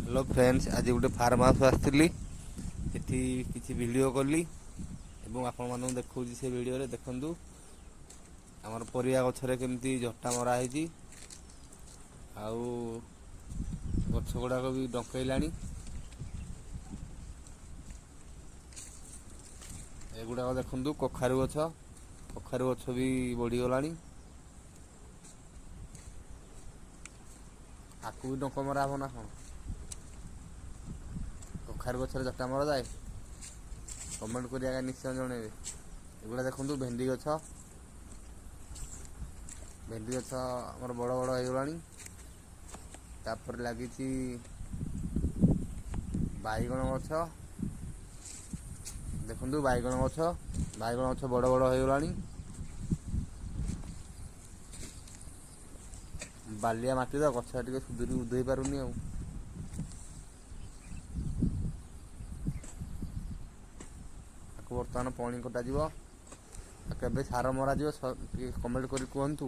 Hello friends, आज गोटे farm house आसती किसी वीडियो कली आपण मानू देखा से वीडियो देखु आमर परिया गचरे केमती झटा मरा है आउ गछ गुड़ाक भी डंकैलानी एगुड़ाक देखु कखारु गछ भी बढ़ीगलानी आपको भी डंक मरा हम ना कौन कखारु गचर झटा मरा जाए कमेंट कर निश्चय जनइबे। एगुड़ा देखु भेंडी गछ आमर बड़ बड़ होगलानी तापर लगी बैगण गछ देखु बैगण गछ बड़ बड़ होगलानी बालिया माटी तो गछ टे सुधुरी उधे पारुनी बर्तमान पानी कटा केबे सार मरा कमेंट कर कहतु।